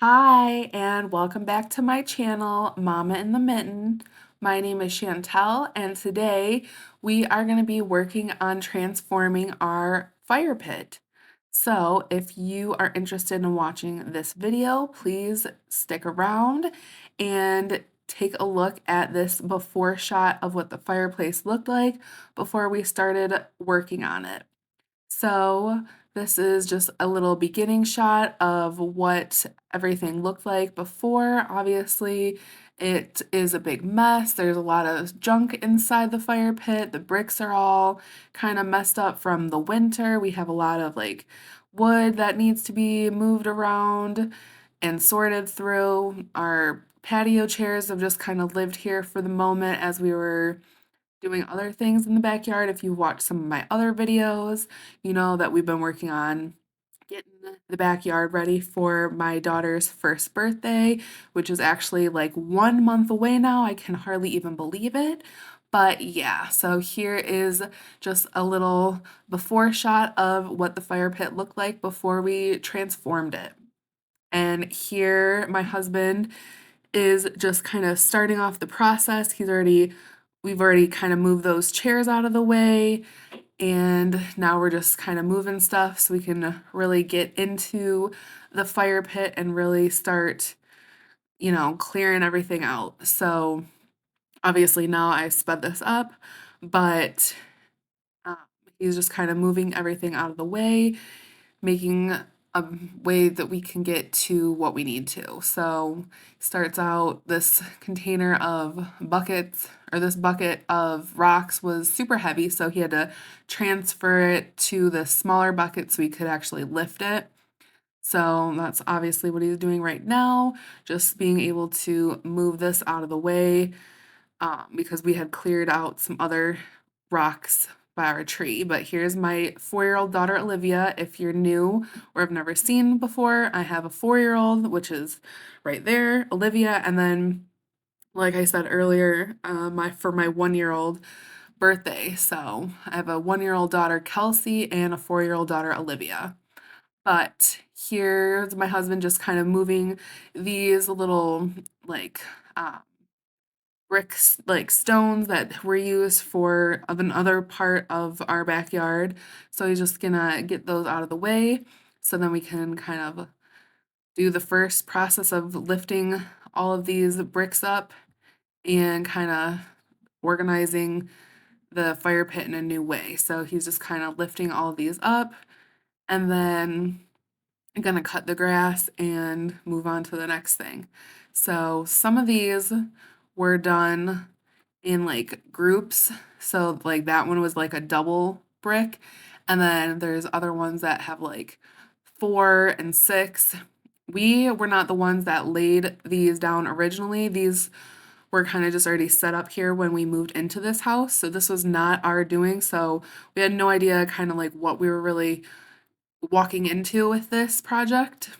Hi, and welcome back to my channel, Mama in the Mitten. My name is Chantel, and today we are going to be working on transforming our fire pit. So, if you are interested in watching this video, please stick around and take a look at this before shot of what the fireplace looked like before we started working on it. So this is just a little beginning shot of what everything looked like before. Obviously, it is a big mess. There's a lot of junk inside the fire pit. The bricks are all kind of messed up from the winter. We have a lot of like wood that needs to be moved around and sorted through. Our patio chairs have just kind of lived here for the moment as we were doing other things in the backyard. If you watch some of my other videos, you know that we've been working on getting the backyard ready for my daughter's first birthday, which is actually like 1 month away now. I can hardly even believe it. But yeah, so here is just a little before shot of what the fire pit looked like before we transformed it. And here my husband is just kind of starting off the process. We've already kind of moved those chairs out of the way, and now we're just kind of moving stuff so we can really get into the fire pit and really start, clearing everything out. So obviously now I sped this up, but um, he's just kind of moving everything out of the way, making a way that we can get to what we need to. So starts out this container of buckets, or this bucket of rocks was super heavy, so he had to transfer it to the smaller bucket so he could actually lift it. So that's obviously what he's doing right now, just being able to move this out of the way because we had cleared out some other rocks by our tree. But here's my 4-year-old daughter, Olivia. If you're new or have never seen before, I have a 4-year-old, which is right there, Olivia. And then, like I said earlier, my 1-year-old birthday. So I have a 1-year-old daughter, Kelsey, and a 4-year-old daughter, Olivia. But here's my husband just kind of moving these little like bricks, like stones that were used for of another part of our backyard. So he's just gonna get those out of the way so then we can kind of do the first process of lifting all of these bricks up and kind of organizing the fire pit in a new way. So he's just kind of lifting all of these up, and then I'm gonna cut the grass and move on to the next thing. So some of these were done in like groups. So like that one was like a double brick. And then there's other ones that have like 4 and 6. We were not the ones that laid these down originally. These were kind of just already set up here when we moved into this house. So this was not our doing. So we had no idea kind of like what we were really walking into with this project.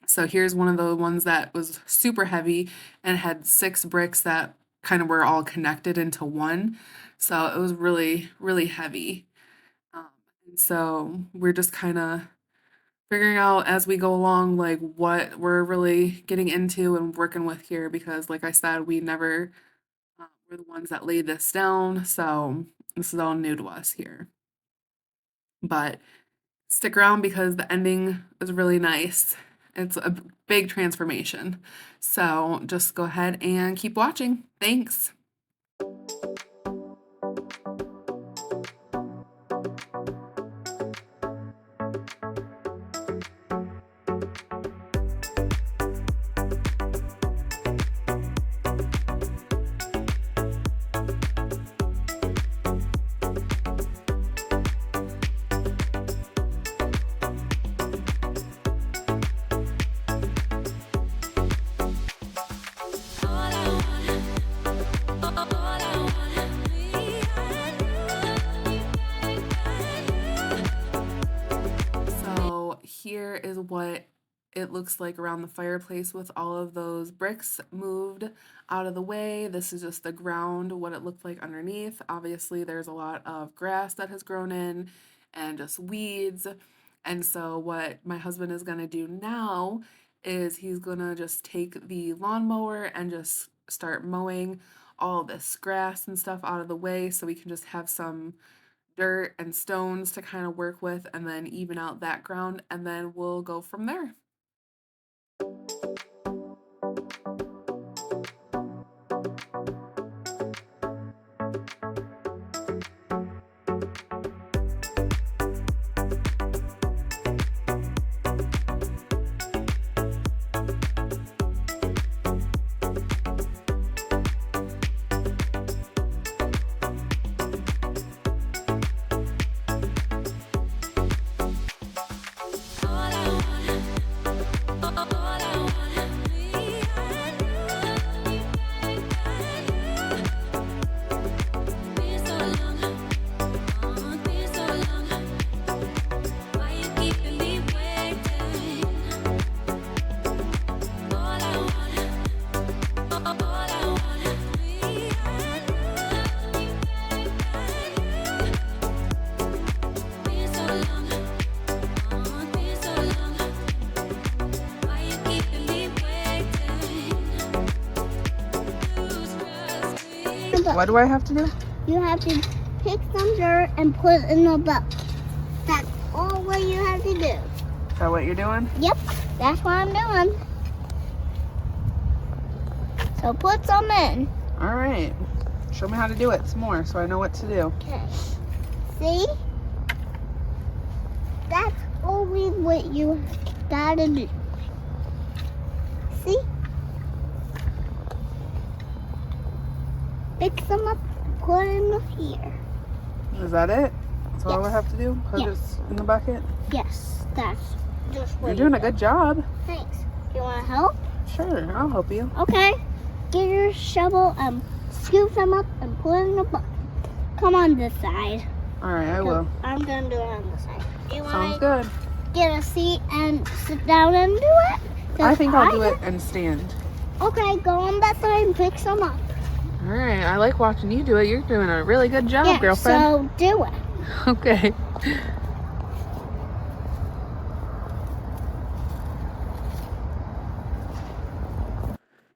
So here's one of the ones that was super heavy and had 6 bricks that kind of were all connected into one. So it was really, really heavy. Um, and so we're just kind of figuring out as we go along, like what we're really getting into and working with here, because like I said, we never were the ones that laid this down. So this is all new to us here. But stick around because the ending is really nice. It's a big transformation. So just go ahead and keep watching. Thanks. So here is what it looks like around the fireplace with all of those bricks moved out of the way. This is just the ground, what it looked like underneath. Obviously, there's a lot of grass that has grown in and just weeds. And so what my husband is going to do now is he's gonna just take the lawnmower and just start mowing all this grass and stuff out of the way so we can just have some dirt and stones to kind of work with and then even out that ground, and then we'll go from there. What do I have to do? You have to pick some dirt and put it in a bucket. That's all what you have to do. Is that what you're doing? Yep, that's what I'm doing. So put some in. All right. Show me how to do it some more so I know what to do. Okay. See? That's always what you gotta do. See? Pick some up, put it in here. Is that it? That's all I Yes. have to do? Put Yes. it in the bucket? Yes, that's just what You're doing a do. good job. Thanks. You wanna help? Sure, I'll help you. Okay. Get your shovel and scoop them up and put it in the bucket. Come on this side. All right, I will. I'm gonna do it on this side. You Sounds wanna good. get a seat and sit down and do it? 'Cause I think I'll do it and stand. Okay, go on that side and pick some up. All right, I like watching you do it. You're doing a really good job, Yeah, girlfriend. so do it. Okay.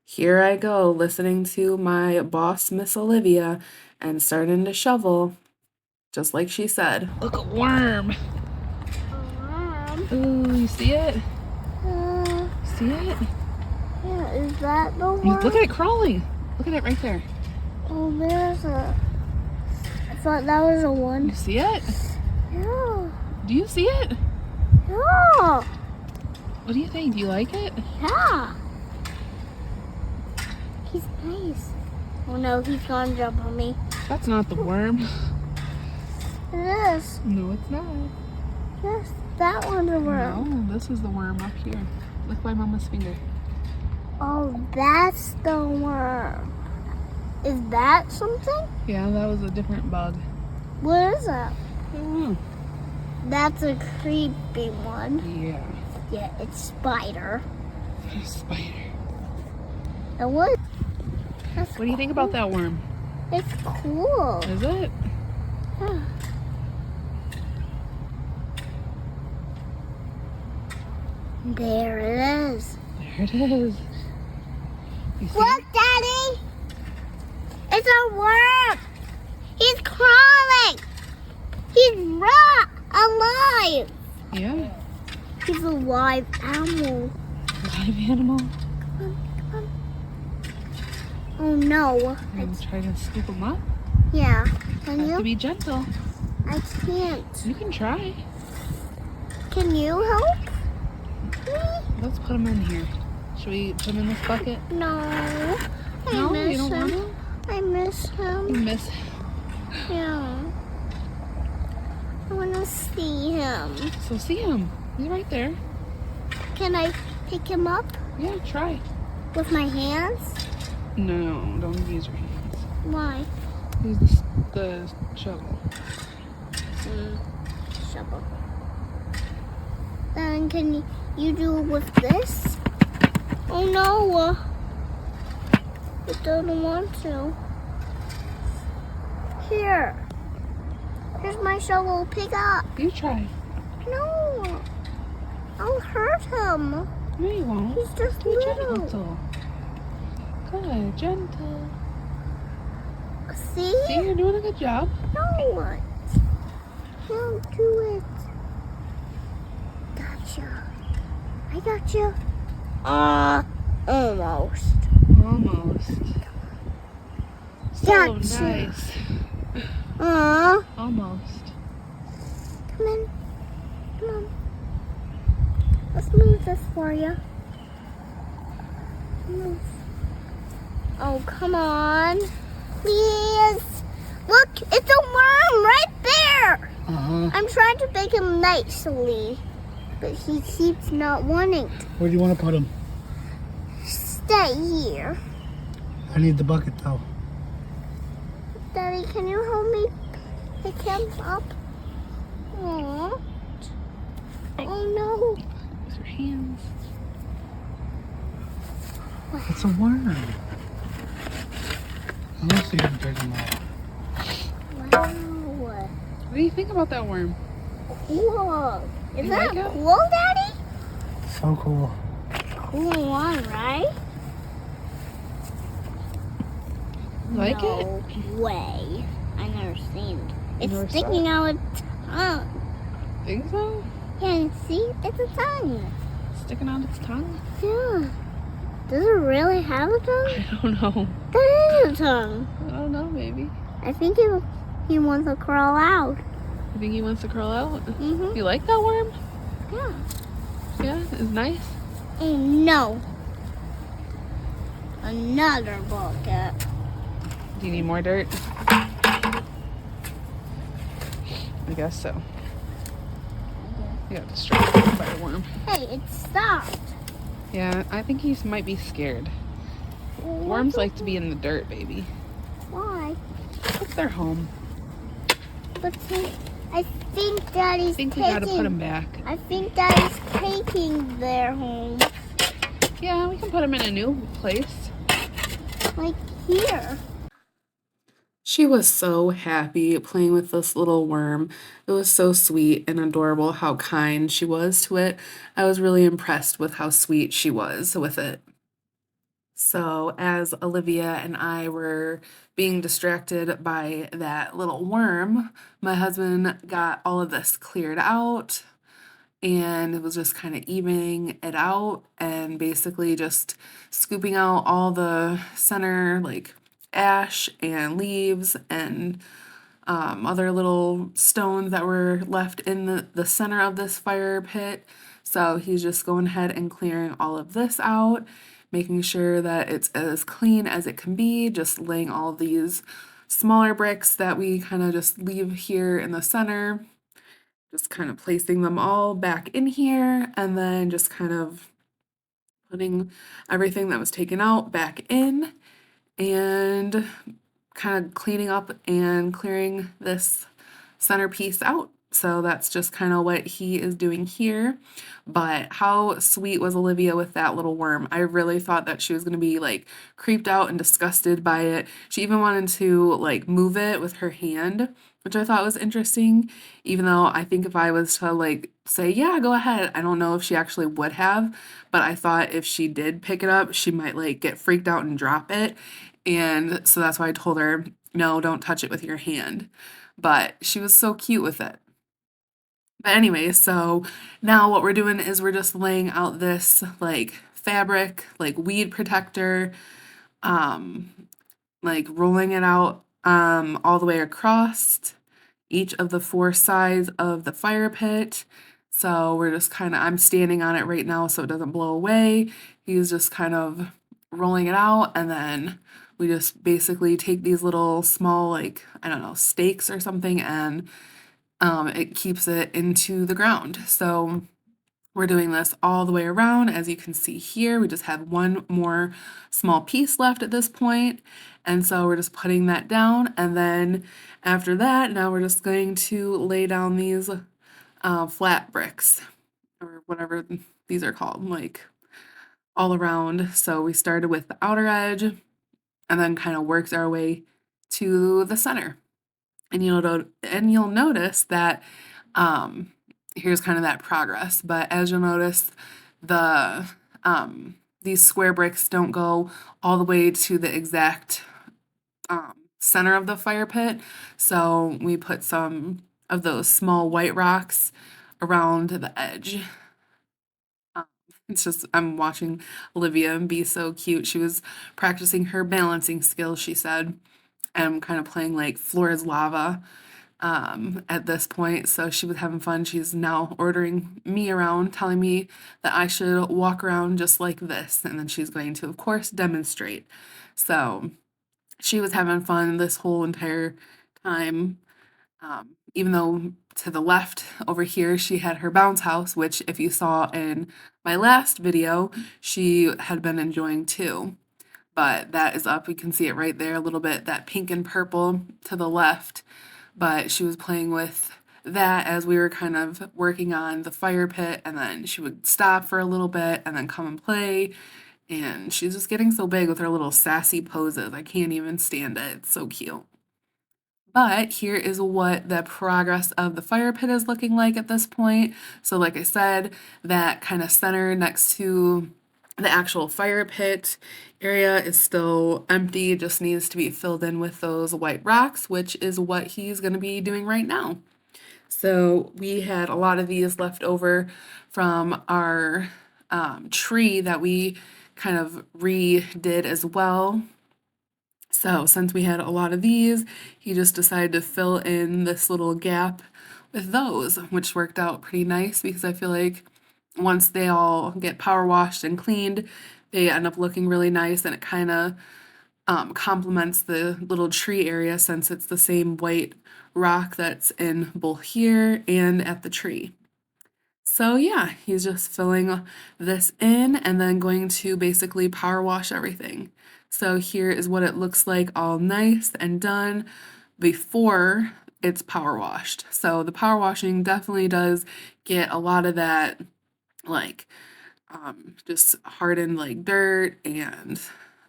Here I go, listening to my boss, Miss Olivia, and starting to shovel, just like she said. Look, a worm. Ooh, you see it? See it? Yeah, is that the one? Look at it crawling. Look at it right there. Oh, there's a... I thought that was a one. You see it? Yeah. Do you see it? Yeah. What do you think? Do you like it? Yeah. He's nice. Oh no, he's gonna jump on me. That's not the worm. It is. No, it's not. Yes, that one's a worm. No, this is the worm up here. Look by Mama's finger. Oh, that's the worm. Is that something? Yeah, that was a different bug. What is that? Oh, That's a creepy one. yeah. Yeah, it's spider. A spider. And what? That's What do you think about that worm? It's cool. Is it? Yeah. There it is. There it is. You see Look, it? Daddy! It's a worm! He's crawling! He's alive! Yeah. He's a live animal. Live animal. Come on. Oh no. I'm gonna try to scoop them up. Yeah. Can Have to you? be gentle. I can't. You can try. Can you help me? Let's put them in here. Should we put them in this bucket? No. I No, miss you don't him. want to? I miss You him. miss. Yeah. I want to see him. So see him. He's right there. Can I pick him up Yeah, try. with my hands? No, don't use your hands. Why? Use the shovel. Shovel. Then can you do it with this? Oh no! I don't want to. Here. Here's my shovel. Pick up. You try. No. I'll hurt him. No, you won't. He's just Do it little. gentle. Good, gentle. See? See, you're doing a good job. No. Don't do it. Gotcha. I got you. Almost. Almost. So Gotcha. nice. Almost. Come in. Come on. Let's move this for you. Move. Oh, come on. Please. Look, it's a worm right there. I'm trying to make him nicely, but he keeps not wanting to Where do you want to put him? stay here. I need the bucket though. Daddy, can you help me pick him up? Aww. Oh no. Use your hands. It's a worm. I want to see him pick him up. Wow. What do you think about that worm? Cool. Is You that like it? cool, Daddy? So cool. Cool one, right? Like no it? way. I never seen it. It's never saw sticking out its tongue. Think so? Yeah, see? It's a tongue. Sticking out its tongue? Yeah. Does it really have a tongue? I don't know. That is a tongue. I don't know, maybe. I think he wants to crawl out. You think he wants to curl out? Mm-hmm. You like that worm? Yeah. Yeah, it's nice. Oh no. Another bucket. Do you need more dirt? I guess so. You got distracted by the worm. Hey, it stopped. Yeah, I think he might be scared. Worms like to be in the dirt, baby. Why? It's their home. But see, I think I Daddy's think we taking. gotta put them back. I think Daddy's taking their home, Yeah, we can put them in a new place. like here. She was so happy playing with this little worm. It was so sweet and adorable how kind she was to it. I was really impressed with how sweet she was with it. So, as Olivia and I were being distracted by that little worm, my husband got all of this cleared out and it was just kind of evening it out and basically just scooping out all the center, like ash and leaves and other little stones that were left in the center of this fire pit. So he's just going ahead and clearing all of this out, making sure that it's as clean as it can be, just laying all these smaller bricks that we kind of just leave here in the center, just kind of placing them all back in here, and then just kind of putting everything that was taken out back in and kind of cleaning up and clearing this centerpiece out. So that's just kind of what he is doing here. But how sweet was Olivia with that little worm? I really thought that she was going to be like creeped out and disgusted by it. She even wanted to like move it with her hand, which I thought was interesting, even though I think if I was to like say, yeah, go ahead, I don't know if she actually would have, but I thought if she did pick it up, she might like get freaked out and drop it. And so that's why I told her, no, don't touch it with your hand. But she was so cute with it. But anyway, so now what we're doing is we're just laying out this like fabric, like weed protector, um, like rolling it out all the way across each of the four sides of the fire pit. So we're just kind of, I'm standing on it right now so it doesn't blow away. He's just kind of rolling it out, and then we just basically take these little small, like, I don't know, stakes or something, and it keeps it into the ground. So we're doing this all the way around. As you can see here, we just have one more small piece left at this point. And so we're just putting that down. And then after that, now we're just going to lay down these flat bricks or whatever these are called, like all around. So we started with the outer edge and then kind of worked our way to the center. And you'll notice that here's kind of that progress. But as you'll notice, the these square bricks don't go all the way to the exact center of the fire pit. So we put some of those small white rocks around the edge. It's just, I'm watching Olivia be so cute. She was practicing her balancing skills, she said. And I'm kind of playing like floor is lava at this point. So she was having fun. She's now ordering me around, telling me that I should walk around just like this. And then she's going to, of course, demonstrate. So she was having fun this whole entire time. Even though to the left over here, she had her bounce house, which if you saw in my last video, she had been enjoying too. But that is up. You can see it right there, a little bit, that pink and purple to the left. But she was playing with that as we were kind of working on the fire pit, and then she would stop for a little bit and then come and play. And she's just getting so big with her little sassy poses. I can't even stand it. It's so cute. But here is what the progress of the fire pit is looking like at this point. So like I said, that kind of center next to the actual fire pit area is still empty. It just needs to be filled in with those white rocks, which is what he's going to be doing right now. So we had a lot of these left over from our tree that we kind of redid as well. So since we had a lot of these, he just decided to fill in this little gap with those, which worked out pretty nice because I feel like once they all get power washed and cleaned, they end up looking really nice, and it kind of complements the little tree area since it's the same white rock that's in both here and at the tree. So yeah, he's just filling this in and then going to basically power wash everything. So here is what it looks like all nice and done before it's power washed. So the power washing definitely does get a lot of that like just hardened like dirt and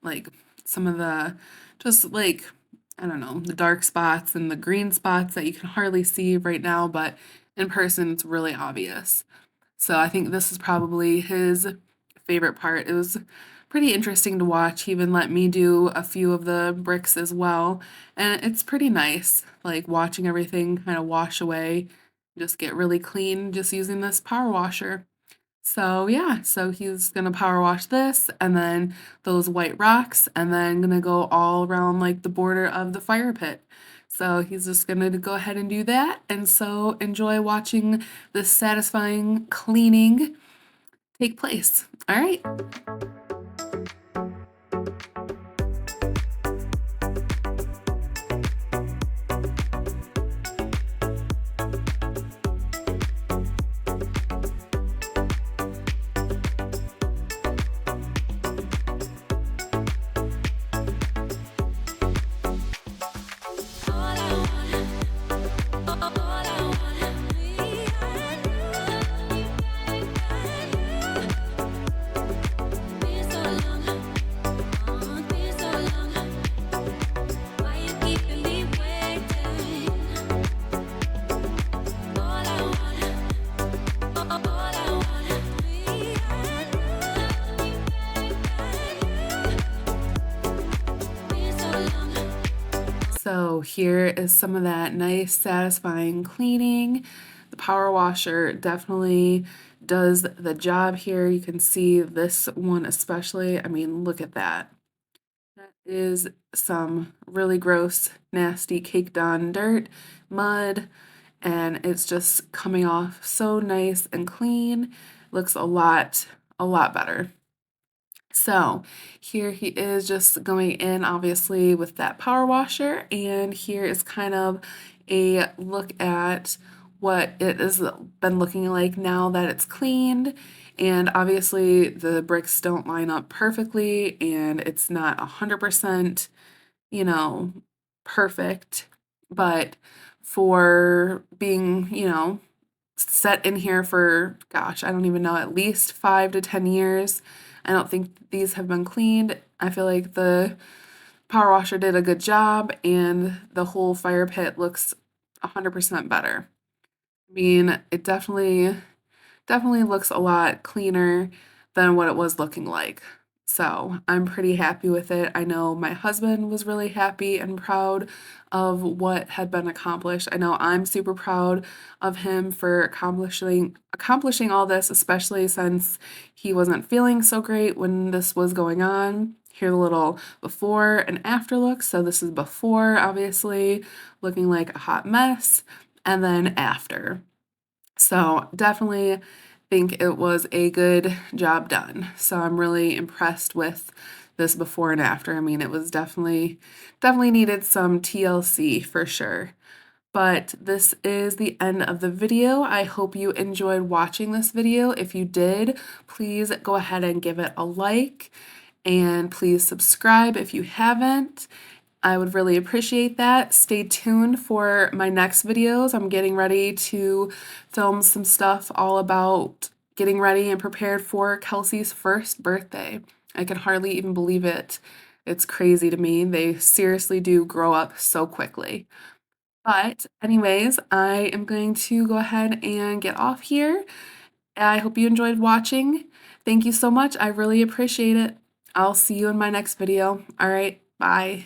like some of the just like I don't know, the dark spots and the green spots that you can hardly see right now, but in person it's really obvious. So I think this is probably his favorite part. It was pretty interesting to watch. He even let me do a few of the bricks as well. And it's pretty nice, like watching everything kind of wash away, just get really clean just using this power washer. So yeah, so he's gonna power wash this and then those white rocks and then gonna go all around like the border of the fire pit. So he's just gonna go ahead and do that. And so enjoy watching this satisfying cleaning take place. All right. So here is some of that nice, satisfying cleaning. The power washer definitely does the job here. You can see this one especially. I mean, look at that. That is some really gross, nasty caked on dirt, mud, and it's just coming off so nice and clean. Looks a lot better. So here he is just going in obviously with that power washer, and here is kind of a look at what it has been looking like now that it's cleaned. And obviously the bricks don't line up perfectly and it's not 100%, you know, perfect, but for being, you know, set in here for, gosh, I don't even know, at least 5 to 10 years. I don't think these have been cleaned. I feel like the power washer did a good job and the whole fire pit looks 100% better. I mean, it definitely looks a lot cleaner than what it was looking like. So I'm pretty happy with it. I know my husband was really happy and proud of what had been accomplished. I know I'm super proud of him for accomplishing all this, especially since he wasn't feeling so great when this was going on. Here's a little before and after look. So this is before, obviously, looking like a hot mess, and then after. So definitely think it was a good job done. So I'm really impressed with this before and after. I mean, it was definitely needed some TLC for sure. But this is the end of the video. I hope you enjoyed watching this video. If you did, please go ahead and give it a like, and please subscribe if you haven't. I would really appreciate that. Stay tuned for my next videos. I'm getting ready to film some stuff all about getting ready and prepared for Kelsey's first birthday. I can hardly even believe it. It's crazy to me. They seriously do grow up so quickly. But anyways, I am going to go ahead and get off here. I hope you enjoyed watching. Thank you so much. I really appreciate it. I'll see you in my next video. All right, bye.